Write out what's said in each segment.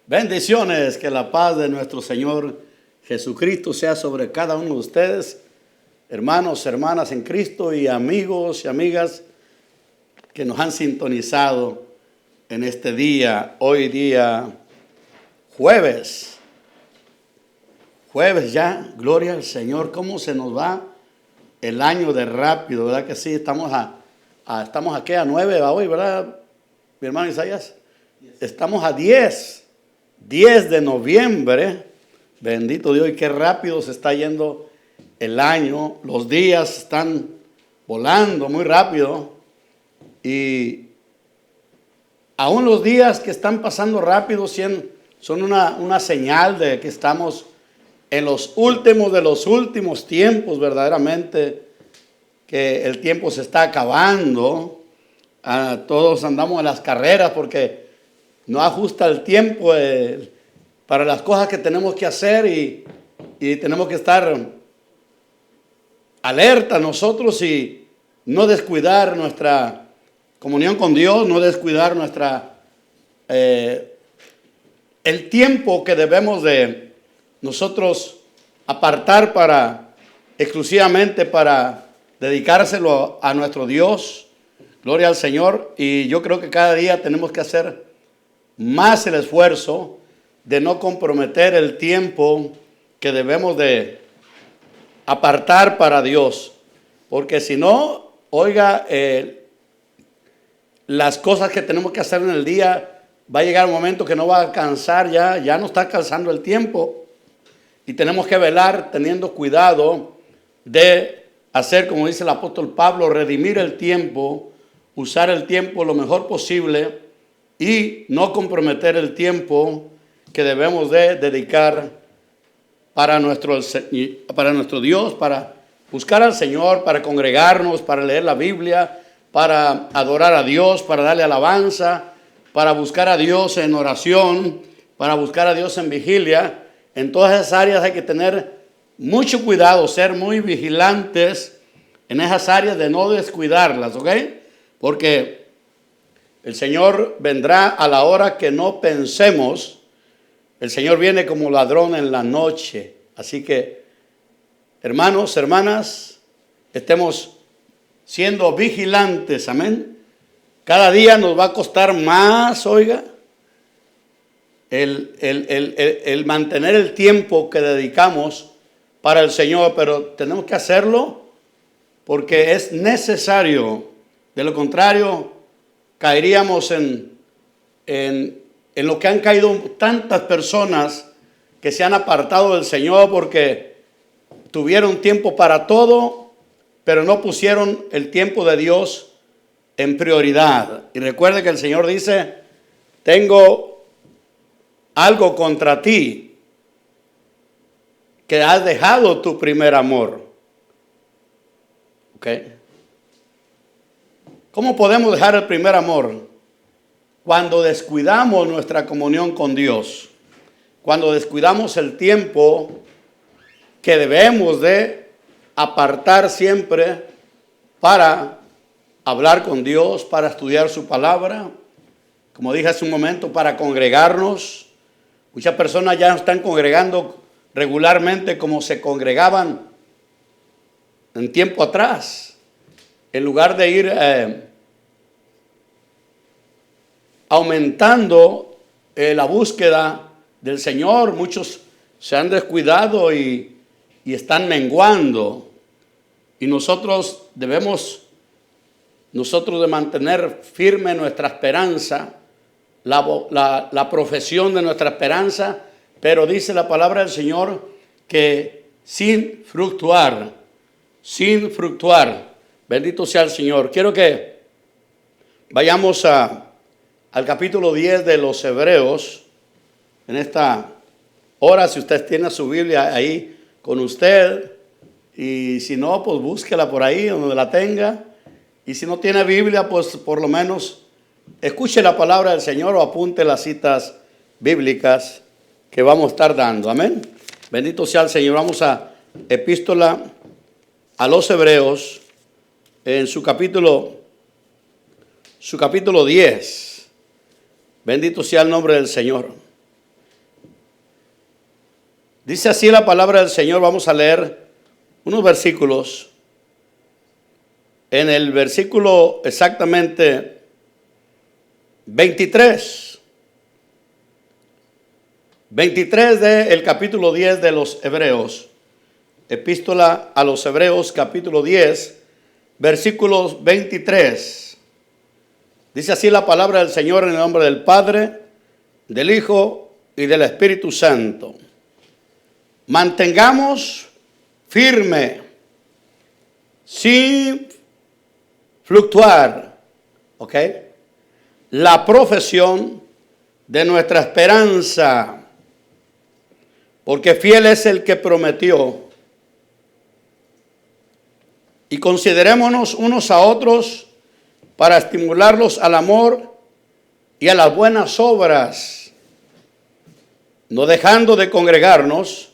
Bendiciones, que la paz de nuestro Señor Jesucristo sea sobre cada uno de ustedes, hermanos, hermanas en Cristo y amigos y amigas que nos han sintonizado en este día, hoy día jueves. Jueves ya, gloria al Señor, cómo se nos va el año de rápido, ¿verdad que sí? Estamos aquí a 9 hoy, ¿verdad, mi hermano Isaías? Estamos a 10 de noviembre, bendito Dios, y qué rápido se está yendo el año, los días están volando muy rápido, y aún los días que están pasando rápido son una señal de que estamos en los últimos de los últimos tiempos, verdaderamente, que el tiempo se está acabando. Todos andamos en las carreras porque no ajusta el tiempo para las cosas que tenemos que hacer y tenemos que estar alerta nosotros y no descuidar nuestra comunión con Dios, no descuidar el tiempo que debemos de nosotros apartar exclusivamente para dedicárselo a nuestro Dios. Gloria al Señor. Y yo creo que cada día tenemos que hacer más el esfuerzo de no comprometer el tiempo que debemos de apartar para Dios. Porque si no, oiga, las cosas que tenemos que hacer en el día, va a llegar un momento que no va a alcanzar, ya no está alcanzando el tiempo. Y tenemos que velar teniendo cuidado de hacer, como dice el apóstol Pablo, redimir el tiempo, usar el tiempo lo mejor posible y no comprometer el tiempo que debemos de dedicar para nuestro Dios, para buscar al Señor, para congregarnos, para leer la Biblia, para adorar a Dios, para darle alabanza, para buscar a Dios en oración, para buscar a Dios en vigilia. En todas esas áreas hay que tener mucho cuidado, ser muy vigilantes en esas áreas de no descuidarlas, ¿ok? Porque el Señor vendrá a la hora que no pensemos. El Señor viene como ladrón en la noche. Así que, hermanos, hermanas, estemos siendo vigilantes, amén. Cada día nos va a costar más, oiga, el mantener el tiempo que dedicamos para el Señor, pero tenemos que hacerlo porque es necesario. De lo contrario, caeríamos en lo que han caído tantas personas que se han apartado del Señor porque tuvieron tiempo para todo, pero no pusieron el tiempo de Dios en prioridad. Y recuerde que el Señor dice: tengo algo contra ti, que has dejado tu primer amor. ¿Ok? ¿Cómo podemos dejar el primer amor? Cuando descuidamos nuestra comunión con Dios, cuando descuidamos el tiempo que debemos de apartar siempre para hablar con Dios, para estudiar su palabra, como dije hace un momento, para congregarnos. Muchas personas ya no están congregando regularmente como se congregaban en tiempo atrás. En lugar de ir aumentando la búsqueda del Señor, muchos se han descuidado y están menguando. Y nosotros debemos de mantener firme nuestra esperanza, la profesión de nuestra esperanza, pero dice la palabra del Señor que sin fructuar, bendito sea el Señor. Quiero que vayamos al capítulo 10 de los Hebreos en esta hora. Si usted tiene su Biblia ahí con usted, y si no, pues búsquela por ahí donde la tenga. Y si no tiene Biblia, pues por lo menos escuche la palabra del Señor o apunte las citas bíblicas que vamos a estar dando. Amén. Bendito sea el Señor. Vamos a Epístola a los Hebreos en su capítulo 10. Bendito sea el nombre del Señor. Dice así la palabra del Señor. Vamos a leer unos versículos. En el versículo exactamente 23. 23 del capítulo 10 de los Hebreos. Epístola a los Hebreos, capítulo 10, versículos 23. Dice así la palabra del Señor en el nombre del Padre, del Hijo y del Espíritu Santo. Mantengamos firme, sin fluctuar, ¿ok?, la profesión de nuestra esperanza, porque fiel es el que prometió. Y considerémonos unos a otros para estimularlos al amor y a las buenas obras, no dejando de congregarnos,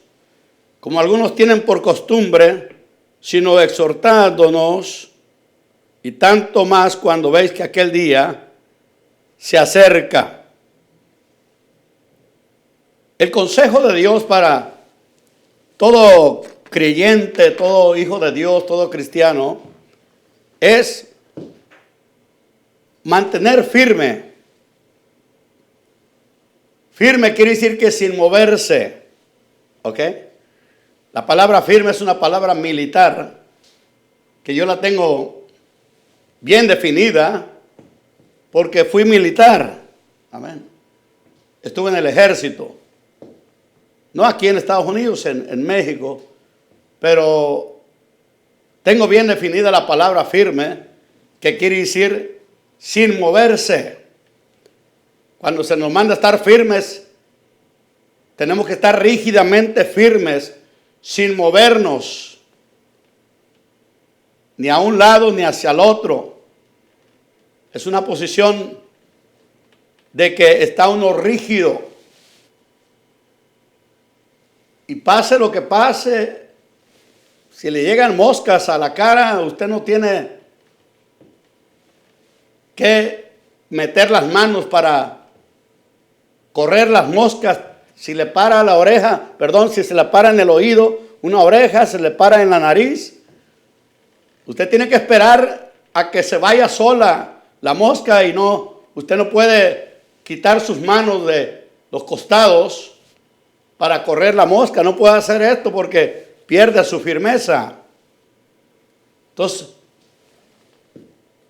como algunos tienen por costumbre, sino exhortándonos, y tanto más cuando veis que aquel día se acerca. El consejo de Dios para todo creyente, todo hijo de Dios, todo cristiano, es mantener firme. Firme quiere decir que sin moverse, ¿ok? La palabra firme es una palabra militar, que yo la tengo bien definida, porque fui militar, amén. Estuve en el ejército, no aquí en Estados Unidos, en México, pero tengo bien definida la palabra firme, que quiere decir sin moverse. Cuando se nos manda a estar firmes, tenemos que estar rígidamente firmes, sin movernos, ni a un lado ni hacia el otro. Es una posición de que está uno rígido. Y pase lo que pase, si le llegan moscas a la cara, usted no tiene que meter las manos para correr las moscas. Si le para la oreja, si se le para en el oído una oreja, se le para en la nariz, usted tiene que esperar a que se vaya sola la mosca, y usted no puede quitar sus manos de los costados para correr la mosca. No puede hacer esto porque pierde su firmeza. Entonces,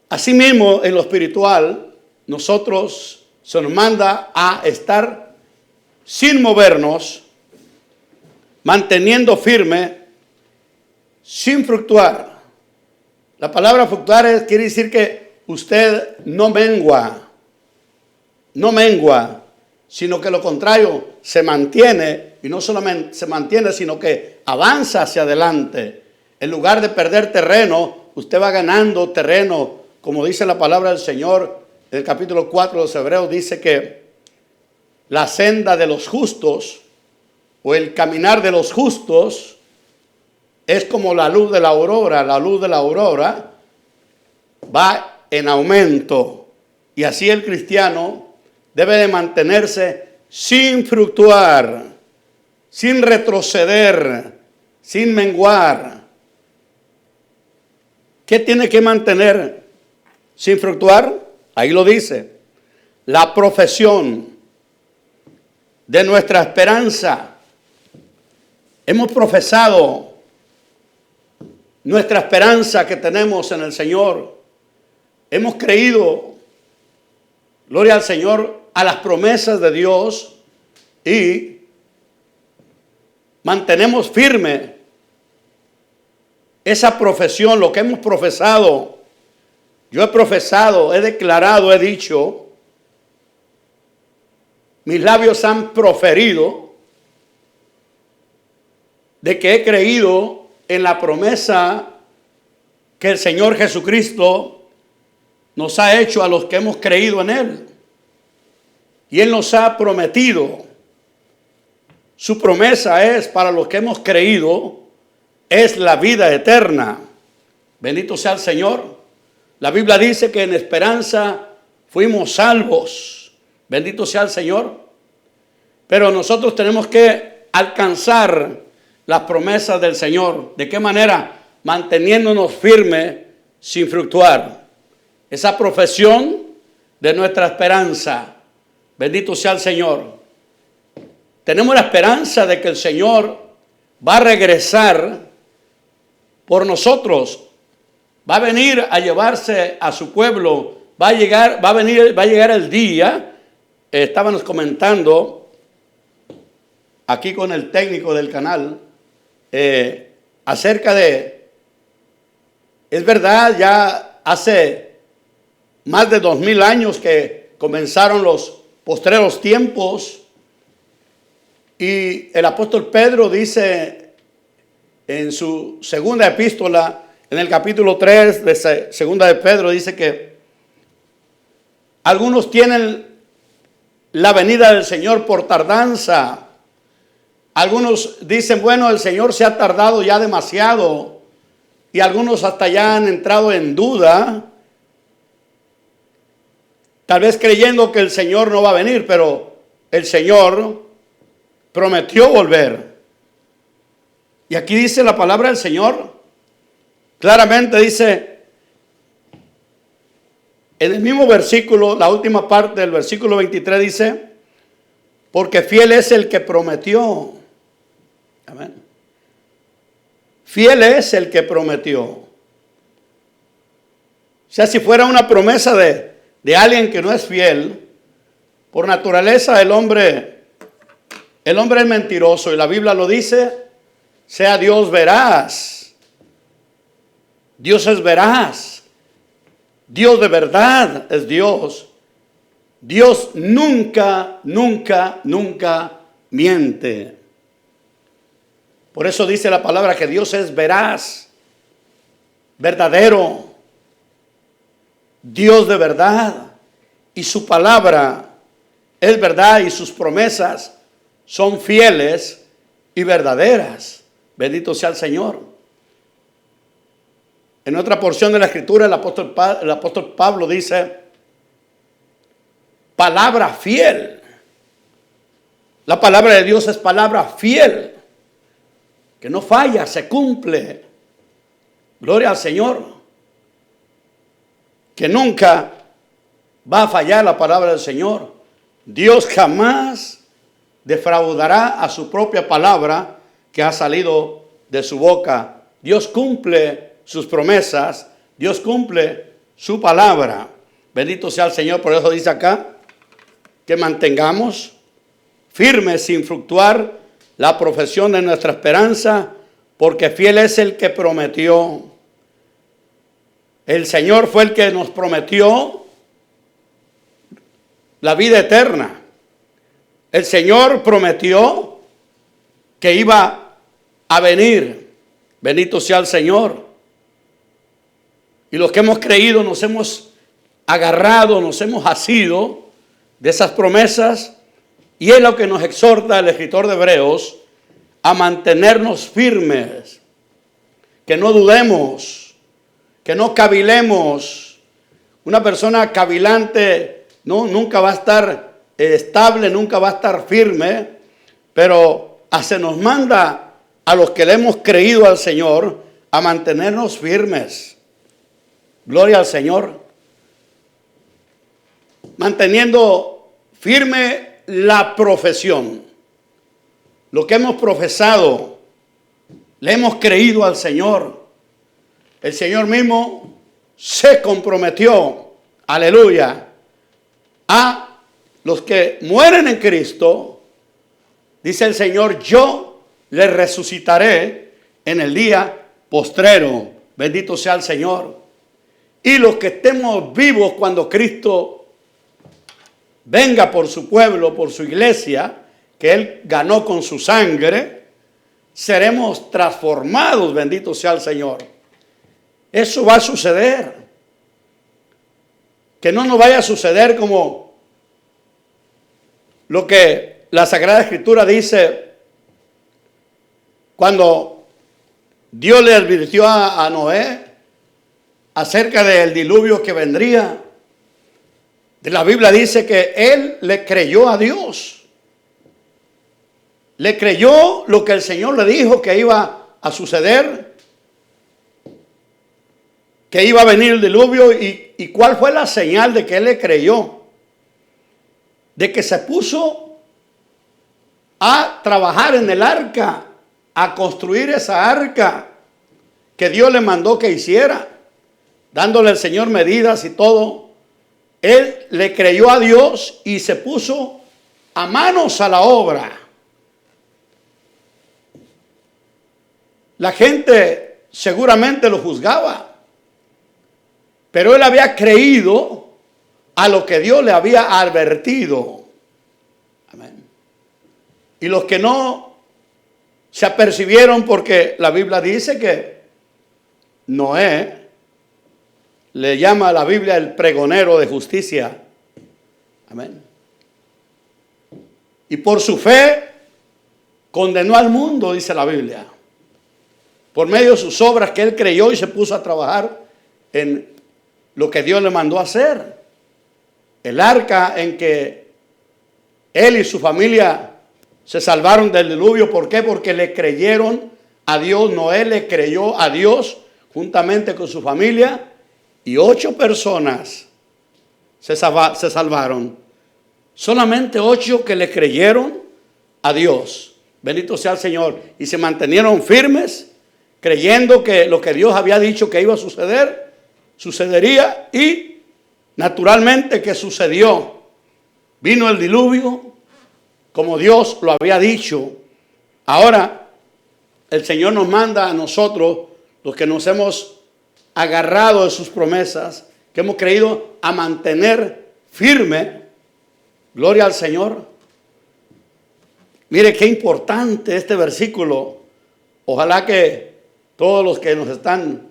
asimismo en lo espiritual, nosotros se nos manda a estar sin movernos, manteniendo firme, sin fluctuar. La palabra fluctuar quiere decir que usted no mengua, sino que lo contrario, se mantiene, y no solamente se mantiene, sino que avanza hacia adelante. En lugar de perder terreno, usted va ganando terreno, como dice la palabra del Señor. En el capítulo 4 de los Hebreos dice que la senda de los justos, o el caminar de los justos, es como la luz de la aurora. La luz de la aurora va en aumento. Y así el cristiano debe de mantenerse sin fluctuar, sin retroceder, sin menguar. ¿Qué tiene que mantener sin fluctuar? Ahí lo dice. La profesión de nuestra esperanza. Hemos profesado nuestra esperanza que tenemos en el Señor. Hemos creído, gloria al Señor, a las promesas de Dios, y mantenemos firme esa profesión, lo que hemos profesado. Yo he profesado, he declarado, he dicho, mis labios han proferido de que he creído en la promesa que el Señor Jesucristo nos ha hecho a los que hemos creído en Él. Y Él nos ha prometido. Su promesa es, para los que hemos creído, es la vida eterna. Bendito sea el Señor. La Biblia dice que en esperanza fuimos salvos. Bendito sea el Señor. Pero nosotros tenemos que alcanzar las promesas del Señor. ¿De qué manera? Manteniéndonos firmes sin fluctuar. Esa profesión de nuestra esperanza. Bendito sea el Señor. Tenemos la esperanza de que el Señor va a regresar por nosotros. Va a venir a llevarse a su pueblo. Va a llegar el día. Estábamos comentando aquí con el técnico del canal acerca de, es verdad, ya hace más de 2000 años que comenzaron los postreros tiempos, y el apóstol Pedro dice en su segunda epístola, en el capítulo 3 de segunda de Pedro, dice que algunos tienen la venida del Señor por tardanza. Algunos dicen, bueno, el Señor se ha tardado ya demasiado. Y algunos hasta ya han entrado en duda, tal vez creyendo que el Señor no va a venir, pero el Señor prometió volver. Y aquí dice la palabra del Señor, claramente dice, en el mismo versículo, la última parte del versículo 23 dice, porque fiel es el que prometió. Amén. Fiel es el que prometió. O sea, si fuera una promesa de alguien que no es fiel, por naturaleza el hombre es mentiroso, y la Biblia lo dice, sea Dios veraz. Dios es veraz. Dios de verdad es Dios. Dios nunca, nunca, nunca miente. Por eso dice la palabra que Dios es veraz, verdadero, Dios de verdad, y su palabra es verdad y sus promesas son fieles y verdaderas. Bendito sea el Señor. En otra porción de la Escritura el apóstol Pablo dice, palabra fiel. La palabra de Dios es palabra fiel, que no falla, se cumple. Gloria al Señor. Que nunca va a fallar la palabra del Señor. Dios jamás defraudará a su propia palabra que ha salido de su boca. Dios cumple sus promesas. Dios cumple su palabra. Bendito sea el Señor. Por eso dice acá que mantengamos firmes sin fluctuar la profesión de nuestra esperanza, porque fiel es el que prometió. El Señor fue el que nos prometió la vida eterna. El Señor prometió que iba a venir. Bendito sea el Señor. Y los que hemos creído nos hemos agarrado, nos hemos asido de esas promesas. Y es lo que nos exhorta el escritor de Hebreos a mantenernos firmes, que no dudemos, que no cavilemos. Una persona cavilante nunca va a estar estable, nunca va a estar firme, pero se nos manda a los que le hemos creído al Señor a mantenernos firmes. Gloria al Señor. Manteniendo firme la profesión. Lo que hemos profesado, le hemos creído al Señor. El Señor mismo se comprometió, aleluya, a los que mueren en Cristo. Dice el Señor, yo les resucitaré en el día postrero. Bendito sea el Señor. Y los que estemos vivos cuando Cristo venga por su pueblo, por su iglesia, que Él ganó con su sangre, seremos transformados, bendito sea el Señor. Eso va a suceder. Que no nos vaya a suceder como lo que la Sagrada Escritura dice cuando Dios le advirtió a Noé acerca del diluvio que vendría. La Biblia dice que él le creyó a Dios. le creyó lo que el Señor le dijo que iba a suceder, que iba a venir el diluvio. ¿Y cuál fue la señal de que él le creyó? De que se puso a trabajar en el arca, a construir esa arca que Dios le mandó que hiciera, dándole al Señor medidas y todo. Él le creyó a Dios y se puso a manos a la obra. La gente seguramente lo juzgaba, pero él había creído a lo que Dios le había advertido. Amén. Y los que no se apercibieron, porque la Biblia dice que Noé le llama a la Biblia el pregonero de justicia. Amén. Y por su fe condenó al mundo, dice la Biblia, por medio de sus obras que él creyó y se puso a trabajar en lo que Dios le mandó a hacer. El arca en que él y su familia se salvaron del diluvio. ¿Por qué? Porque le creyeron a Dios. Noé le creyó a Dios juntamente con su familia, y 8 personas se salvaron. Solamente 8 que le creyeron a Dios. Bendito sea el Señor. Y se mantenieron firmes, creyendo que lo que Dios había dicho que iba a suceder, sucedería, y naturalmente que sucedió. Vino el diluvio como Dios lo había dicho. Ahora el Señor nos manda a nosotros, los que nos hemos agarrado de sus promesas, que hemos creído, a mantener firme. Gloria al Señor. Mire qué importante este versículo. Ojalá que todos los que nos están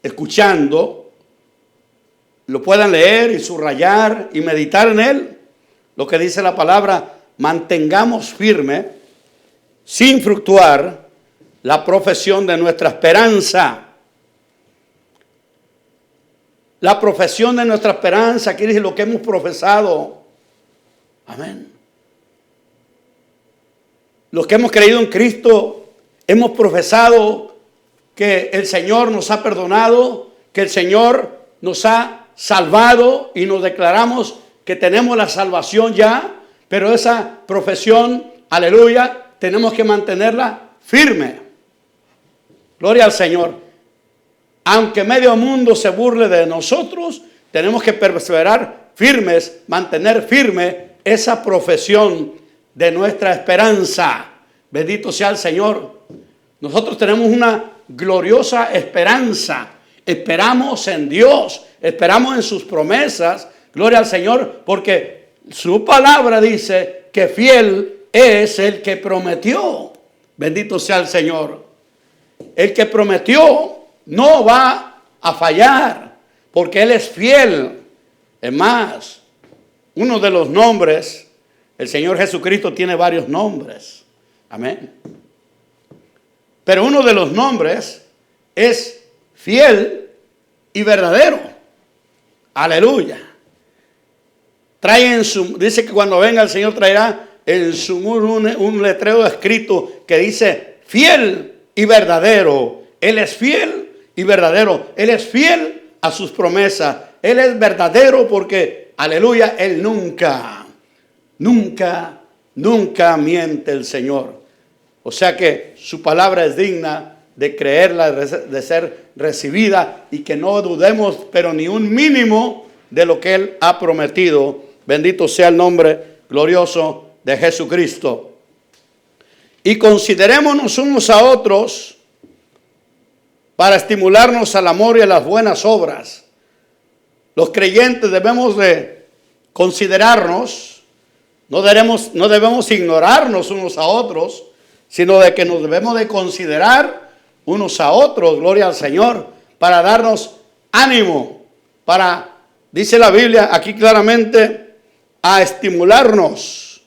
escuchando lo puedan leer y subrayar y meditar en él. Lo que dice la palabra: mantengamos firme, sin fluctuar, la profesión de nuestra esperanza. La profesión de nuestra esperanza quiere decir lo que hemos profesado. Amén. Los que hemos creído en Cristo, hemos profesado que el Señor nos ha perdonado, que el Señor nos ha salvado, y nos declaramos que tenemos la salvación ya. Pero esa profesión, aleluya, tenemos que mantenerla firme. Gloria al Señor. Aunque medio mundo se burle de nosotros, tenemos que perseverar firmes, mantener firme esa profesión de nuestra esperanza. Bendito sea el Señor. Nosotros tenemos una gloriosa esperanza. Esperamos en Dios, esperamos en sus promesas. Gloria al Señor, porque su palabra dice que fiel es el que prometió. Bendito sea el Señor. El que prometió no va a fallar, porque Él es fiel. Es más, uno de los nombres, el Señor Jesucristo tiene varios nombres. Amén. Pero uno de los nombres es fiel y verdadero. Aleluya. Dice que cuando venga el Señor traerá en su muro un letrero escrito que dice fiel y verdadero. Él es fiel y verdadero. Él es fiel a sus promesas. Él es verdadero porque, aleluya, Él nunca miente el Señor. O sea que su palabra es digna de creerla, de ser recibida, y que no dudemos, pero ni un mínimo, de lo que Él ha prometido. Bendito sea el nombre glorioso de Jesucristo. Y considerémonos unos a otros para estimularnos al amor y a las buenas obras. Los creyentes debemos de considerarnos, no debemos ignorarnos unos a otros, sino de que nos debemos de considerar unos a otros, gloria al Señor, para darnos ánimo, para, dice la Biblia aquí claramente, a estimularnos.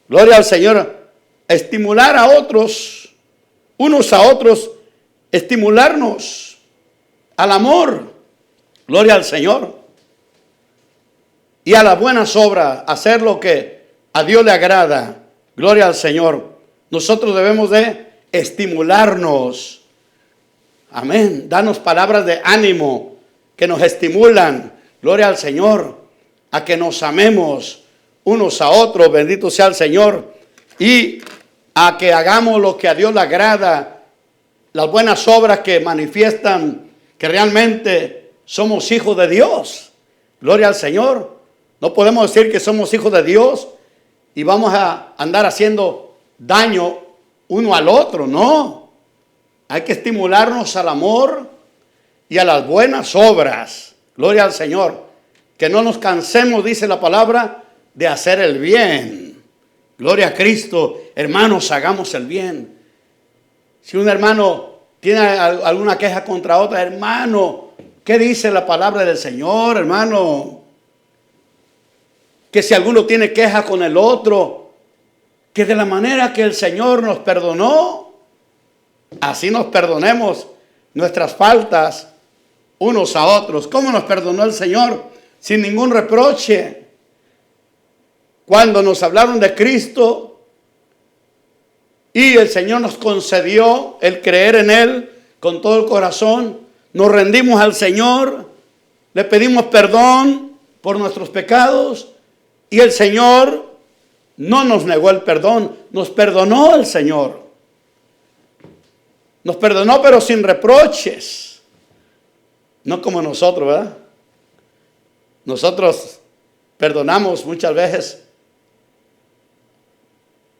Gloria al Señor, estimular a otros, unos a otros, estimularnos al amor, gloria al Señor, y a las buenas obras, hacer lo que a Dios le agrada. Gloria al Señor. Nosotros debemos de estimularnos. Amén. Danos palabras de ánimo que nos estimulan. Gloria al Señor. A que nos amemos unos a otros. Bendito sea el Señor. Y a que hagamos lo que a Dios le agrada. Las buenas obras que manifiestan que realmente somos hijos de Dios. Gloria al Señor. No podemos decir que somos hijos de Dios y vamos a andar haciendo daño uno al otro. No. Hay que estimularnos al amor y a las buenas obras. Gloria al Señor. Que no nos cansemos, dice la palabra, de hacer el bien. Gloria a Cristo. Hermanos, hagamos el bien. Si un hermano tiene alguna queja contra otro, hermano, ¿qué dice la palabra del Señor, hermano? Que si alguno tiene queja con el otro, que de la manera que el Señor nos perdonó, así nos perdonemos nuestras faltas unos a otros. ¿Cómo nos perdonó el Señor? Sin ningún reproche. Cuando nos hablaron de Cristo y el Señor nos concedió el creer en Él con todo el corazón, nos rendimos al Señor, le pedimos perdón por nuestros pecados y el Señor no nos negó el perdón, nos perdonó el Señor. Nos perdonó pero sin reproches. No como nosotros, ¿verdad? Nosotros perdonamos muchas veces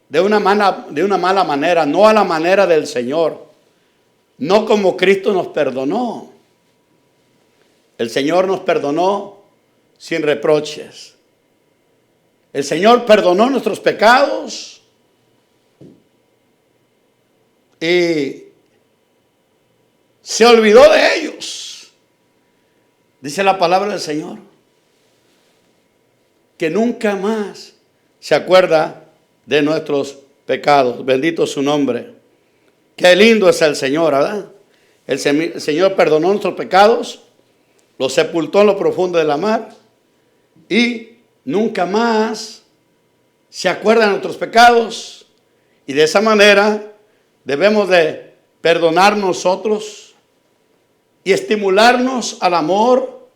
de una mala manera, no a la manera del Señor. No como Cristo nos perdonó. El Señor nos perdonó sin reproches. El Señor perdonó nuestros pecados y se olvidó de ellos. Dice la palabra del Señor que nunca más se acuerda de nuestros pecados. Bendito su nombre. Qué lindo es el Señor, ¿verdad? El Señor perdonó nuestros pecados, los sepultó en lo profundo de la mar y nunca más se acuerda de nuestros pecados. Y de esa manera debemos de perdonar nosotros y estimularnos al amor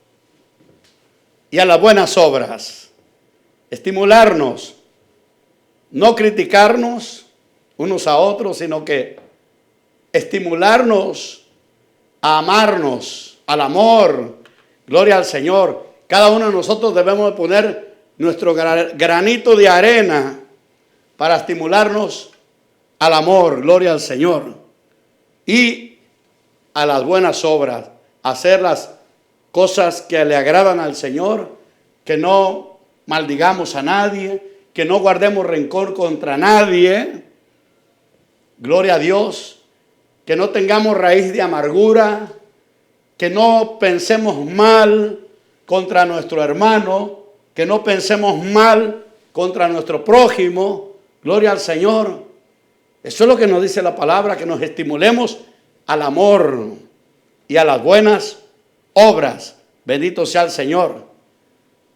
y a las buenas obras. Estimularnos, no criticarnos unos a otros, sino que estimularnos a amarnos, al amor. Gloria al Señor. Cada uno de nosotros debemos de poner nuestro granito de arena para estimularnos al amor. Gloria al Señor. Y a las buenas obras. Hacer las cosas que le agradan al Señor. Que no maldigamos a nadie, que no guardemos rencor contra nadie. Gloria a Dios. Que no tengamos raíz de amargura, que no pensemos mal contra nuestro hermano, que no pensemos mal contra nuestro prójimo. Gloria al Señor. Eso es lo que nos dice la palabra, que nos estimulemos al amor y a las buenas obras. Bendito sea el Señor.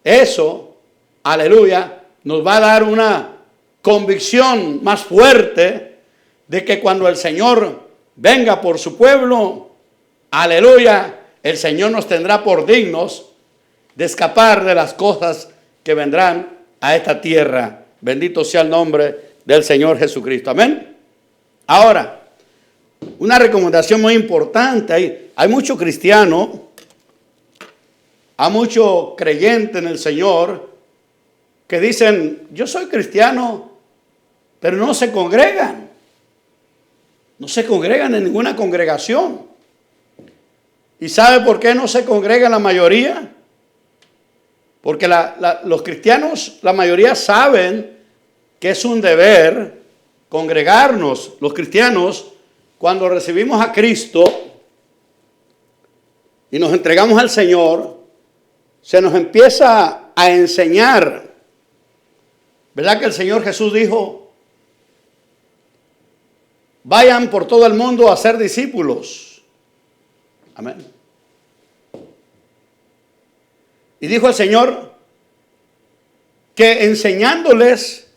Eso, aleluya, nos va a dar una convicción más fuerte de que cuando el Señor venga por su pueblo, aleluya, el Señor nos tendrá por dignos de escapar de las cosas que vendrán a esta tierra. Bendito sea el nombre del Señor Jesucristo. Amén. Ahora, una recomendación muy importante. Hay mucho cristiano, hay mucho creyente en el Señor que dicen, yo soy cristiano, pero no se congregan. No se congregan en ninguna congregación. ¿Y sabe por qué no se congrega la mayoría? Porque los cristianos, la mayoría saben que es un deber congregarnos. Los cristianos, cuando recibimos a Cristo y nos entregamos al Señor, se nos empieza a enseñar. ¿Verdad que el Señor Jesús dijo, vayan por todo el mundo a ser discípulos? Amén. Y dijo el Señor que enseñándoles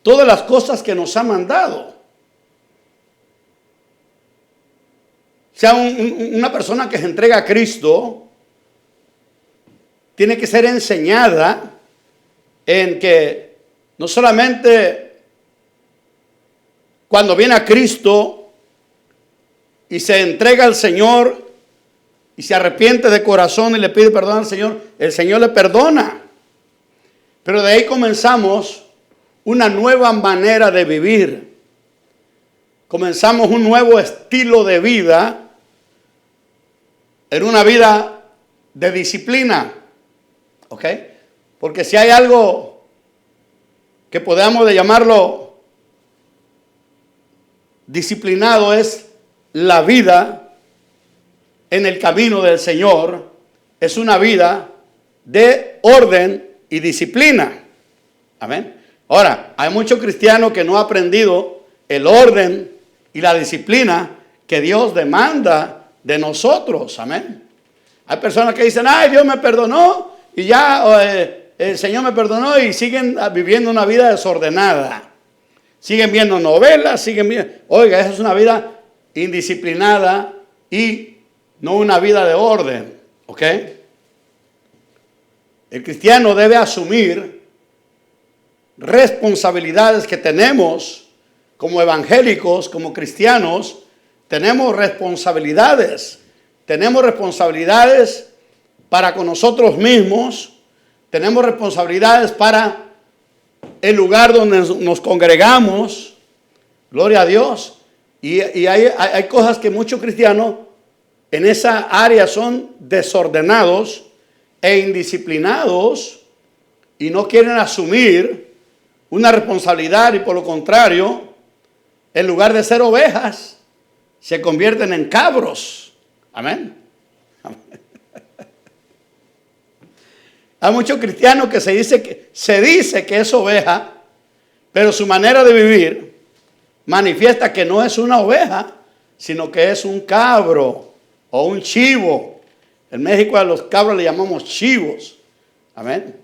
todas las cosas que nos ha mandado. O sea, una persona que se entrega a Cristo tiene que ser enseñada en que no solamente cuando viene a Cristo y se entrega al Señor y se arrepiente de corazón y le pide perdón al Señor, el Señor le perdona. Pero de ahí comenzamos una nueva manera de vivir. Comenzamos un nuevo estilo de vida, en una vida de disciplina. ¿Ok? Porque si hay algo que podamos de llamarlo disciplinado, es la vida en el camino del Señor. Es una vida de orden y disciplina. Amén. Ahora, hay muchos cristianos que no han aprendido el orden y la disciplina que Dios demanda de nosotros. Amén. Hay personas que dicen, ay, Dios me perdonó y ya el Señor me perdonó, y siguen viviendo una vida desordenada. Siguen viendo novelas, siguen viendo. Oiga, esa es una vida indisciplinada y no una vida de orden. ¿Ok? El cristiano debe asumir responsabilidades que tenemos como evangélicos, como cristianos. Tenemos responsabilidades. Tenemos responsabilidades para con nosotros mismos. Tenemos responsabilidades para el lugar donde nos congregamos. Gloria a Dios. Y hay cosas que muchos cristianos en esa área son desordenados e indisciplinados y no quieren asumir una responsabilidad, y por lo contrario, en lugar de ser ovejas, se convierten en cabros. Amén. Amén. Hay muchos cristianos que se dice que es oveja, pero su manera de vivir manifiesta que no es una oveja, sino que es un cabro o un chivo. En México a los cabros le llamamos chivos. Amén.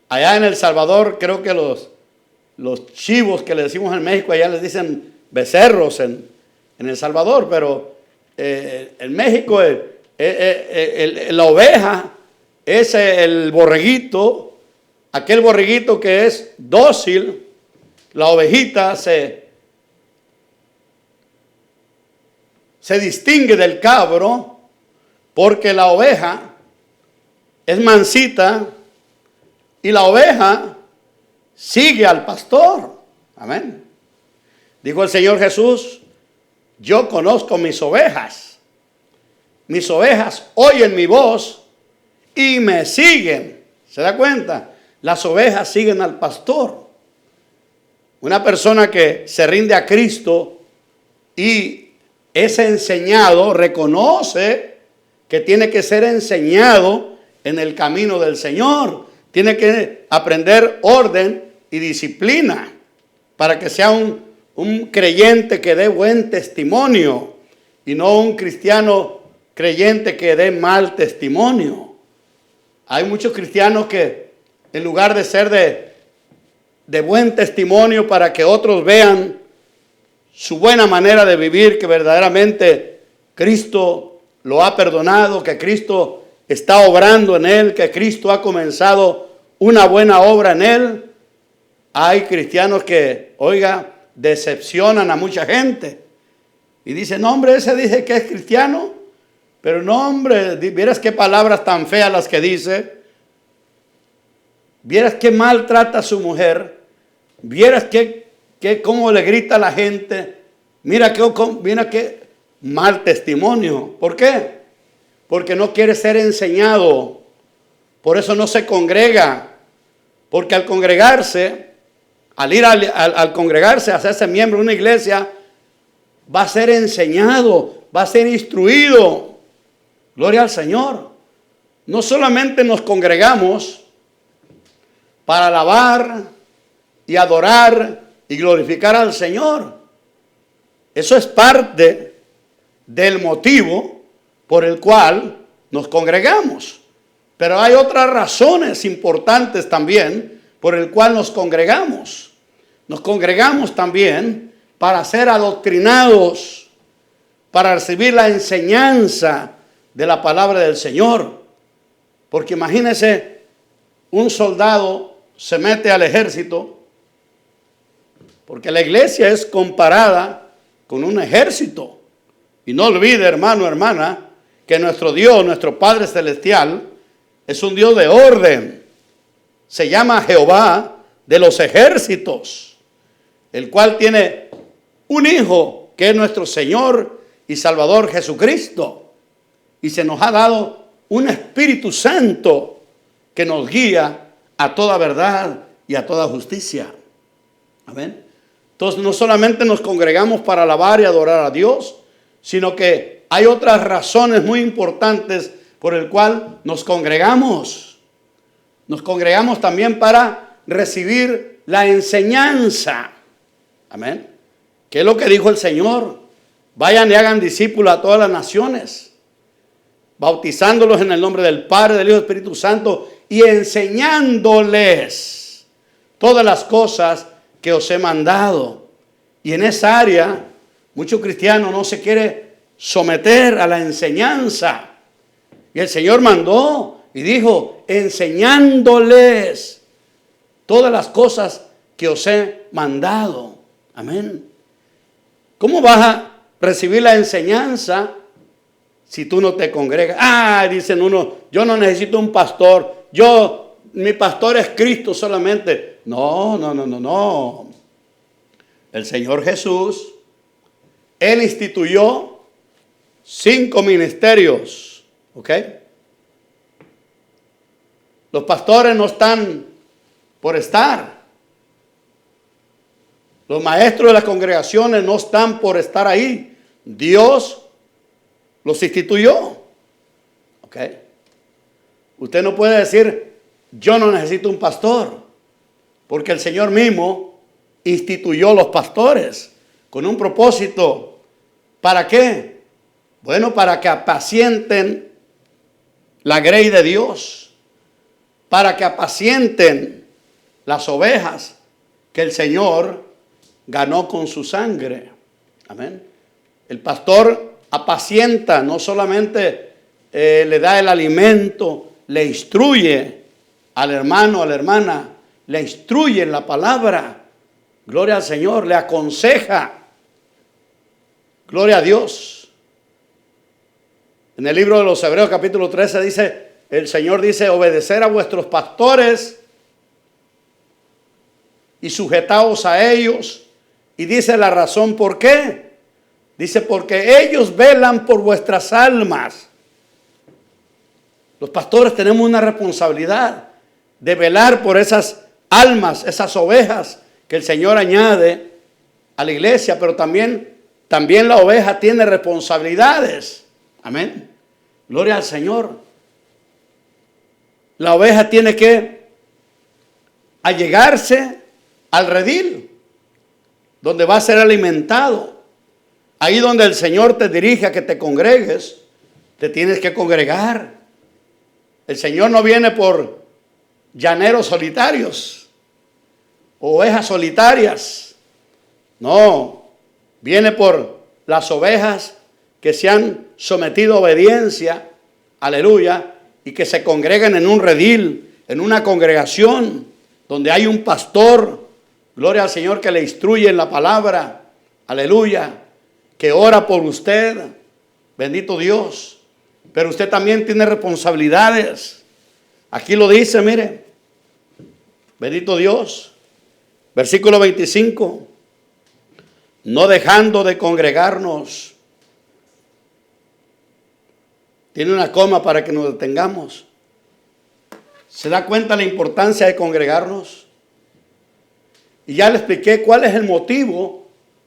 Allá en El Salvador, creo que los chivos que le decimos en México, allá les dicen becerros en El Salvador, pero en México la oveja es el borreguito, aquel borreguito que es dócil. La ovejita se distingue del cabro porque la oveja es mansita y la oveja sigue al pastor. Amén. Dijo el Señor Jesús, yo conozco mis ovejas. Mis ovejas oyen mi voz y me siguen. ¿Se da cuenta? Las ovejas siguen al pastor. Una persona que se rinde a Cristo y es enseñado, reconoce que tiene que ser enseñado en el camino del Señor. Tiene que aprender orden y disciplina para que sea un creyente que dé buen testimonio y no un cristiano creyente que dé mal testimonio. Hay muchos cristianos que en lugar de ser de buen testimonio para que otros vean su buena manera de vivir, que verdaderamente Cristo lo ha perdonado, que Cristo está obrando en él, que Cristo ha comenzado una buena obra en él. Hay cristianos que, oiga, decepcionan a mucha gente y dicen, no hombre, ese dice que es cristiano, pero no hombre, vieras qué palabras tan feas las que dice, vieras qué mal trata a su mujer, vieras cómo le grita a la gente, mira qué mal testimonio. ¿Por qué? Porque no quiere ser enseñado, por eso no se congrega, porque al congregarse, al congregarse, a hacerse miembro de una iglesia, va a ser enseñado, va a ser instruido. Gloria al Señor. No solamente nos congregamos para alabar y adorar y glorificar al Señor. Eso es parte del motivo por el cual nos congregamos. Pero hay otras razones importantes también por el cual nos congregamos. Nos congregamos también para ser adoctrinados, para recibir la enseñanza de la palabra del Señor. Porque imagínense, un soldado se mete al ejército, porque la iglesia es comparada con un ejército. Y no olvide, hermano, hermana, que nuestro Dios, nuestro Padre Celestial, es un Dios de orden. Se llama Jehová de los ejércitos, el cual tiene un hijo que es nuestro Señor y Salvador Jesucristo. Y se nos ha dado un Espíritu Santo que nos guía a toda verdad y a toda justicia. Amén. Entonces no solamente nos congregamos para alabar y adorar a Dios, sino que hay otras razones muy importantes por el cual nos congregamos. Nos congregamos también para recibir la enseñanza. Amén. ¿Qué es lo que dijo el Señor? Vayan y hagan discípulos a todas las naciones, bautizándolos en el nombre del Padre, del Hijo y del Espíritu Santo, y enseñándoles todas las cosas que os he mandado. Y en esa área, muchos cristianos no se quieren someter a la enseñanza. Y el Señor mandó y dijo, enseñándoles todas las cosas que os he mandado. Amén. ¿Cómo vas a recibir la enseñanza si tú no te congregas? Dicen uno, yo no necesito un pastor. Mi pastor es Cristo solamente. No. El Señor Jesús, Él instituyó 5 ministerios. ¿Ok? Los pastores no están por estar. Los maestros de las congregaciones no están por estar ahí. Dios los instituyó. ¿Ok? Usted no puede decir, yo no necesito un pastor, porque el Señor mismo instituyó los pastores con un propósito. ¿Para qué? Bueno, para que apacienten la grey de Dios, para que apacienten las ovejas que el Señor ganó con su sangre. Amén. El pastor apacienta, no solamente le da el alimento, le instruye al hermano, a la hermana, le instruye en la palabra. Gloria al Señor, le aconseja. Gloria a Dios. En el libro de los Hebreos capítulo 13 dice, el Señor dice, obedecer a vuestros pastores y sujetaos a ellos. Y dice la razón por qué. Dice, porque ellos velan por vuestras almas. Los pastores tenemos una responsabilidad de velar por esas almas, esas ovejas que el Señor añade a la iglesia, pero también la oveja tiene responsabilidades. Amén. Gloria al Señor. La oveja tiene que allegarse al redil, donde va a ser alimentado. Ahí donde el Señor te dirige a que te congregues, te tienes que congregar. El Señor no viene por llaneros solitarios, ovejas solitarias. No, viene por las ovejas que se han sometido a obediencia, aleluya, y que se congregan en un redil, en una congregación donde hay un pastor, gloria al Señor, que le instruye en la palabra, aleluya, que ora por usted, bendito Dios. Pero usted también tiene responsabilidades. Aquí lo dice, mire, bendito Dios, versículo 25, no dejando de congregarnos. Tiene una coma para que nos detengamos. ¿Se da cuenta la importancia de congregarnos? Y ya le expliqué cuál es el motivo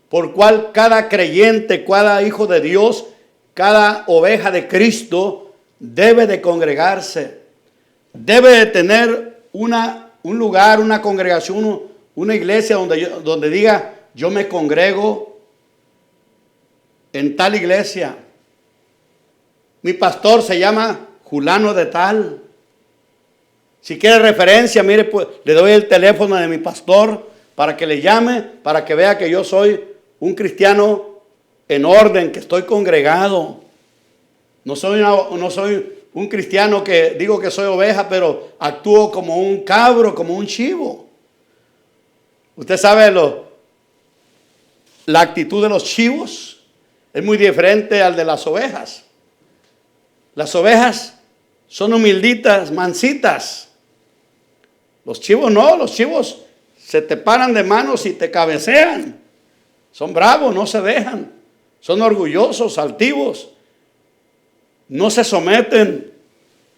por cual cada creyente, cada hijo de Dios, cada oveja de Cristo debe de congregarse. Debe de tener un lugar, una congregación, una iglesia donde diga, yo me congrego en tal iglesia. Mi pastor se llama Julano de tal. Si quiere referencia, mire, pues, le doy el teléfono de mi pastor para que le llame, para que vea que yo soy un cristiano en orden, que estoy congregado. No soy un cristiano que digo que soy oveja, pero actúo como un cabro, como un chivo. Usted sabe la actitud de los chivos es muy diferente al de las ovejas. Las ovejas son humilditas, mansitas. Los chivos no, los chivos se te paran de manos y te cabecean. Son bravos, no se dejan. Son orgullosos, altivos. No se someten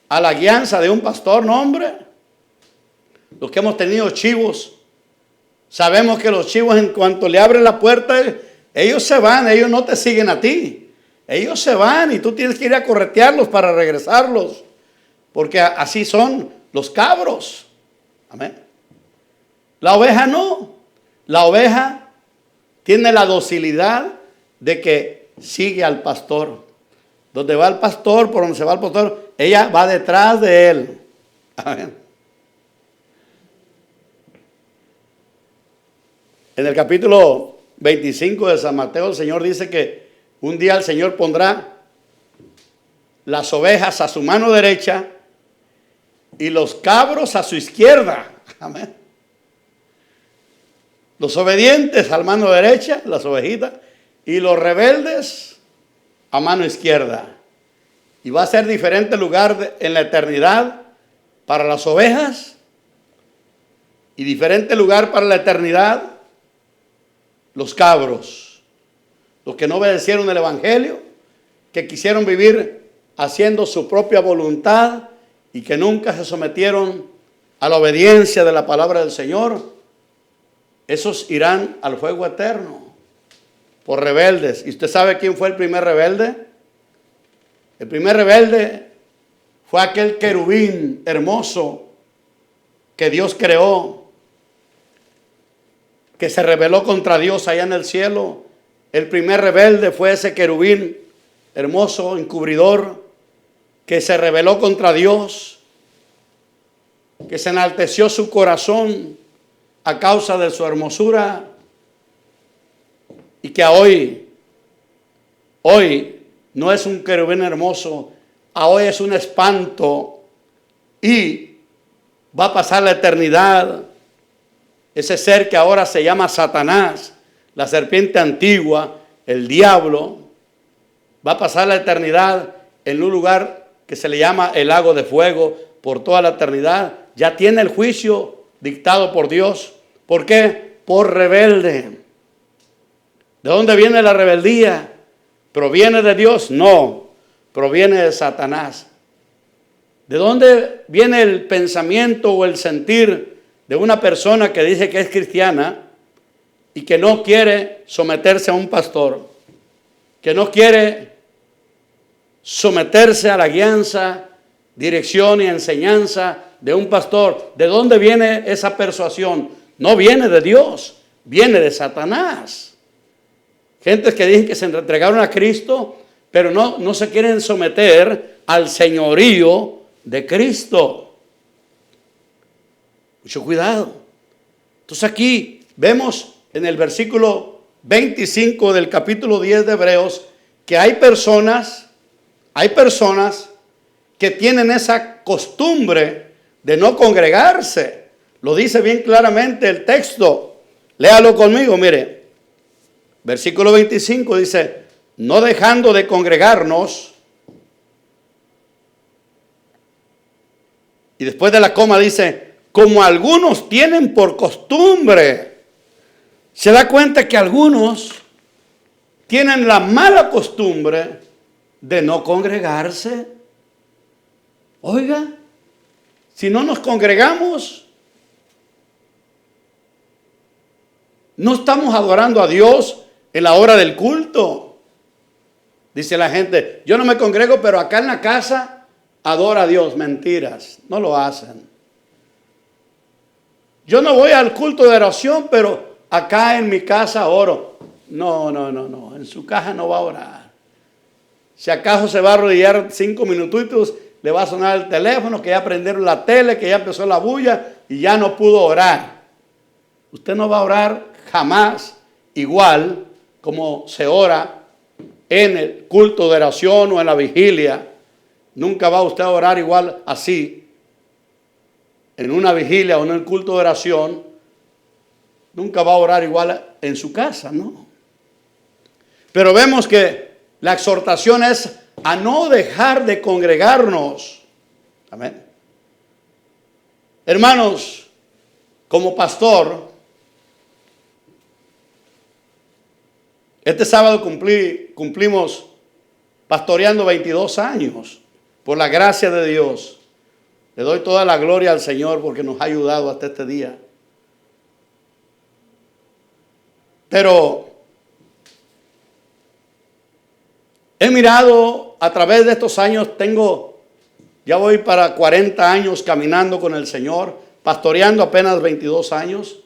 a la guianza de un pastor, no, hombre. Los que hemos tenido chivos, sabemos que los chivos, en cuanto le abren la puerta, ellos se van, ellos no te siguen a ti. Ellos se van y tú tienes que ir a corretearlos para regresarlos, porque así son los cabros. Amén. La oveja no. La oveja tiene la docilidad de que sigue al pastor. Donde va el pastor, por donde se va el pastor, ella va detrás de él. Amén. En el capítulo 25 de San Mateo, el Señor dice que un día el Señor pondrá las ovejas a su mano derecha y los cabros a su izquierda. Amén. Los obedientes a la mano derecha, las ovejitas, y los rebeldes a mano izquierda. Y va a ser diferente lugar en la eternidad para las ovejas y diferente lugar para la eternidad los cabros, los que no obedecieron el evangelio, que quisieron vivir haciendo su propia voluntad y que nunca se sometieron a la obediencia de la palabra del Señor. Esos irán al fuego eterno por rebeldes. ¿Y usted sabe quién fue el primer rebelde? El primer rebelde fue aquel querubín hermoso que Dios creó, que se rebeló contra Dios allá en el cielo. El primer rebelde fue ese querubín hermoso, encubridor, que se rebeló contra Dios, que se enalteció su corazón a causa de su hermosura, y que hoy no es un querubín hermoso, hoy es un espanto y va a pasar la eternidad. Ese ser que ahora se llama Satanás, la serpiente antigua, el diablo, va a pasar la eternidad en un lugar que se le llama el lago de fuego por toda la eternidad. Ya tiene el juicio dictado por Dios. ¿Por qué? Por rebelde. ¿De dónde viene la rebeldía? ¿Proviene de Dios? No, proviene de Satanás. ¿De dónde viene el pensamiento o el sentir de una persona que dice que es cristiana y que no quiere someterse a un pastor, que no quiere someterse a la guianza, dirección y enseñanza de un pastor? ¿De dónde viene esa persuasión? No viene de Dios, viene de Satanás. Gentes que dicen que se entregaron a Cristo, pero no se quieren someter al señorío de Cristo. Mucho cuidado. Entonces aquí vemos en el versículo 25 del capítulo 10 de Hebreos que hay personas que tienen esa costumbre de no congregarse. Lo dice bien claramente el texto. Léalo conmigo, mire. Versículo 25 dice, no dejando de congregarnos. Y después de la coma dice, como algunos tienen por costumbre. Se da cuenta que algunos tienen la mala costumbre de no congregarse. Oiga, si no nos congregamos, no estamos adorando a Dios en la hora del culto. Dice la gente, yo no me congrego, pero acá en la casa adora a Dios. Mentiras, no lo hacen. Yo no voy al culto de oración, pero acá en mi casa oro. No, en su casa no va a orar. Si acaso se va a arrodillar 5 minutitos, le va a sonar el teléfono, que ya prendieron la tele, que ya empezó la bulla y ya no pudo orar. Usted no va a orar jamás igual como se ora en el culto de oración o en la vigilia. Nunca va usted a orar igual así. En una vigilia o en el culto de oración, nunca va a orar igual en su casa, ¿no? Pero vemos que la exhortación es a no dejar de congregarnos. Amén. Hermanos, como pastor, este sábado cumplimos pastoreando 22 años, por la gracia de Dios. Le doy toda la gloria al Señor porque nos ha ayudado hasta este día. Pero he mirado a través de estos años, ya voy para 40 años caminando con el Señor, pastoreando apenas 22 años.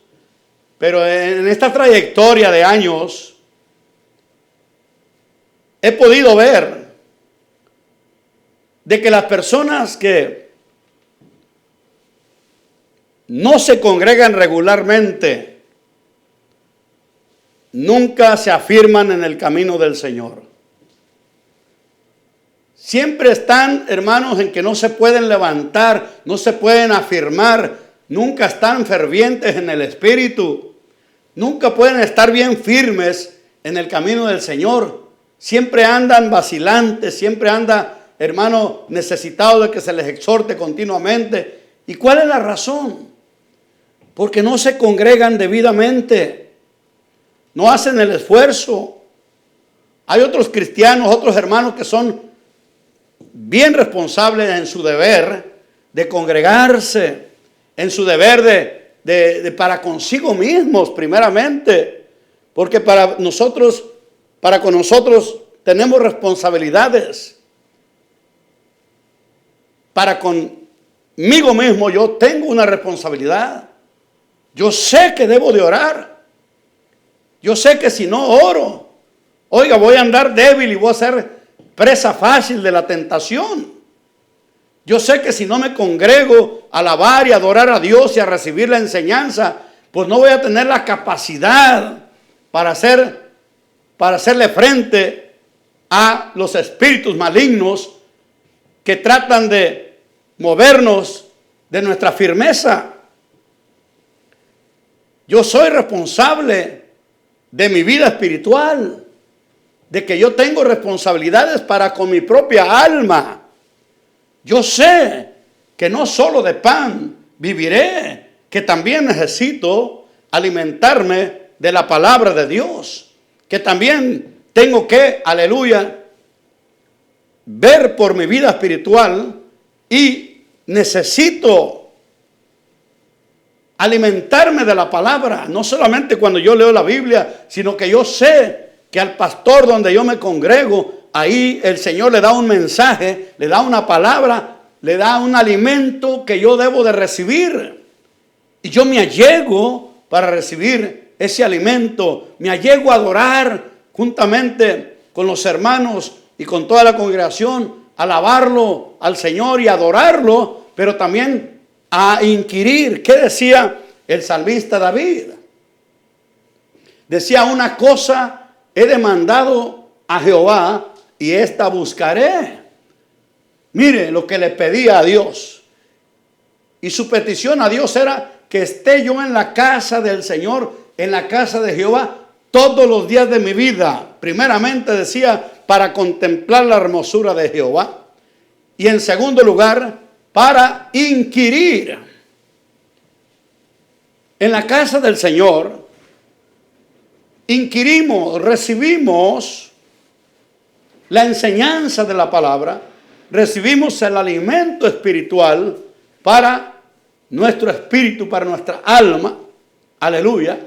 Pero en esta trayectoria de años, he podido ver de que las personas que no se congregan regularmente nunca se afirman en el camino del Señor. Siempre están, hermanos, en que no se pueden levantar, no se pueden afirmar, nunca están fervientes en el Espíritu, nunca pueden estar bien firmes en el camino del Señor. Siempre andan vacilantes, siempre andan, hermano, necesitados de que se les exhorte continuamente. ¿Y cuál es la razón? Porque no se congregan debidamente, no hacen el esfuerzo. Hay otros cristianos, otros hermanos que son bien responsables en su deber de congregarse, en su deber de para consigo mismos primeramente, porque para con nosotros tenemos responsabilidades. Para conmigo mismo yo tengo una responsabilidad. Yo sé que debo de orar. Yo sé que si no oro, oiga, voy a andar débil y voy a ser presa fácil de la tentación. Yo sé que si no me congrego a alabar y adorar a Dios y a recibir la enseñanza, pues no voy a tener la capacidad para hacerle frente a los espíritus malignos que tratan de movernos de nuestra firmeza. Yo soy responsable de mi vida espiritual, de que yo tengo responsabilidades para con mi propia alma. Yo sé que no solo de pan viviré, que también necesito alimentarme de la palabra de Dios, que también tengo que, aleluya, ver por mi vida espiritual y necesito alimentarme de la palabra, no solamente cuando yo leo la Biblia, sino que yo sé que al pastor donde yo me congrego, ahí el Señor le da un mensaje, le da una palabra, le da un alimento que yo debo de recibir. Y yo me allego para recibir ese alimento, me allego a adorar juntamente con los hermanos y con toda la congregación, alabarlo al Señor y adorarlo, pero también a inquirir. ¿Qué decía el salmista David? Decía: una cosa he demandado a Jehová y esta buscaré. Mire lo que le pedía a Dios. Y su petición a Dios era que esté yo en la casa del Señor, en la casa de Jehová, todos los días de mi vida. Primeramente decía, para contemplar la hermosura de Jehová. Y en segundo lugar, para inquirir. En la casa del Señor, inquirimos, recibimos la enseñanza de la palabra, recibimos el alimento espiritual para nuestro espíritu, para nuestra alma. Aleluya.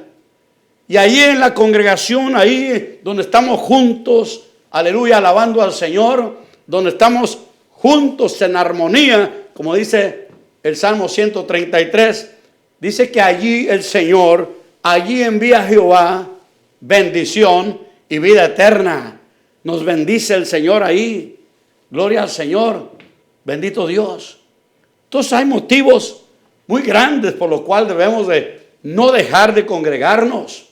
Y ahí en la congregación, ahí donde estamos juntos, aleluya, alabando al Señor, donde estamos juntos en armonía, como dice el Salmo 133, dice que allí el Señor, allí envía Jehová bendición y vida eterna. Nos bendice el Señor ahí. Gloria al Señor. Bendito Dios. Entonces hay motivos muy grandes por los cuales debemos de no dejar de congregarnos.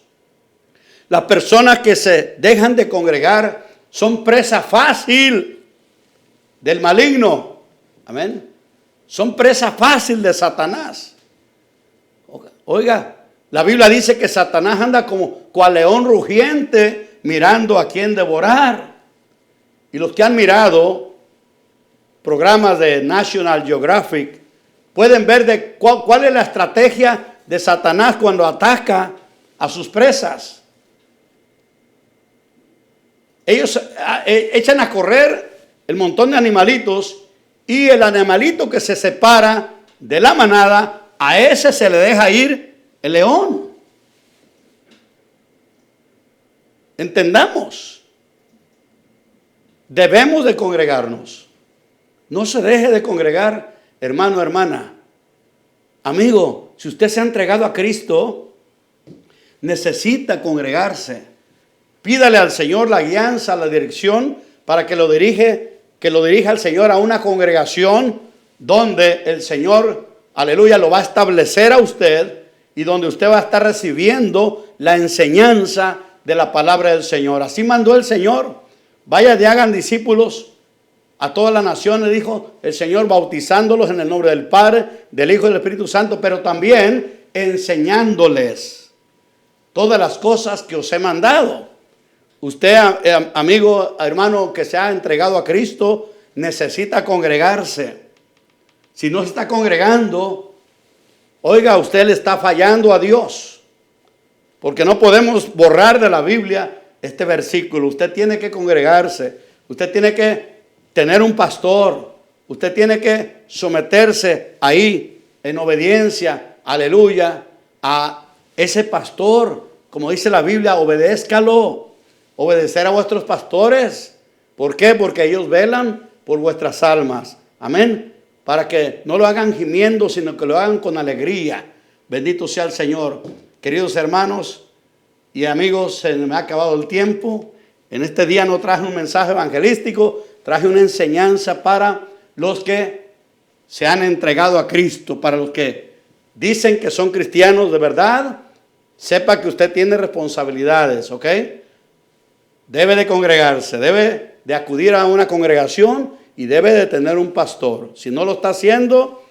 Las personas que se dejan de congregar son presa fácil del maligno. Amén. Son presa fácil de Satanás. Oiga, la Biblia dice que Satanás anda como cual león rugiente mirando a quién devorar. Y los que han mirado programas de National Geographic pueden ver de cuál es la estrategia de Satanás cuando ataca a sus presas. Ellos echan a correr el montón de animalitos y el animalito que se separa de la manada, a ese se le deja ir el león. Entendamos. Debemos de congregarnos. No se deje de congregar, hermano, hermana. Amigo, si usted se ha entregado a Cristo, necesita congregarse. Pídale al Señor la guianza, la dirección para que lo dirija al Señor a una congregación donde el Señor, aleluya, lo va a establecer a usted y donde usted va a estar recibiendo la enseñanza de la palabra del Señor. Así mandó el Señor. Vaya y hagan discípulos a todas las naciones, dijo el Señor, bautizándolos en el nombre del Padre, del Hijo y del Espíritu Santo, pero también enseñándoles todas las cosas que os he mandado. Usted, amigo, hermano, que se ha entregado a Cristo, necesita congregarse. Si no se está congregando, oiga, usted le está fallando a Dios. Porque no podemos borrar de la Biblia este versículo. Usted tiene que congregarse. Usted tiene que tener un pastor. Usted tiene que someterse ahí en obediencia, aleluya, a ese pastor. Como dice la Biblia, obedézcalo. Obedecer a vuestros pastores. ¿Por qué? Porque ellos velan por vuestras almas. Amén. Para que no lo hagan gimiendo, sino que lo hagan con alegría. Bendito sea el Señor. Queridos hermanos y amigos, se me ha acabado el tiempo. En este día no traje un mensaje evangelístico, traje una enseñanza para los que se han entregado a Cristo, para los que dicen que son cristianos de verdad. Sepa que usted tiene responsabilidades, ¿ok? Debe de congregarse, debe de acudir a una congregación y debe de tener un pastor. Si no lo está haciendo,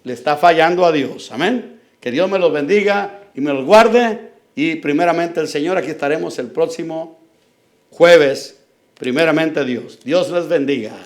le está fallando a Dios. Amén. Que Dios me los bendiga y me los guarde. Y primeramente el Señor, aquí estaremos el próximo jueves. Primeramente Dios. Dios les bendiga.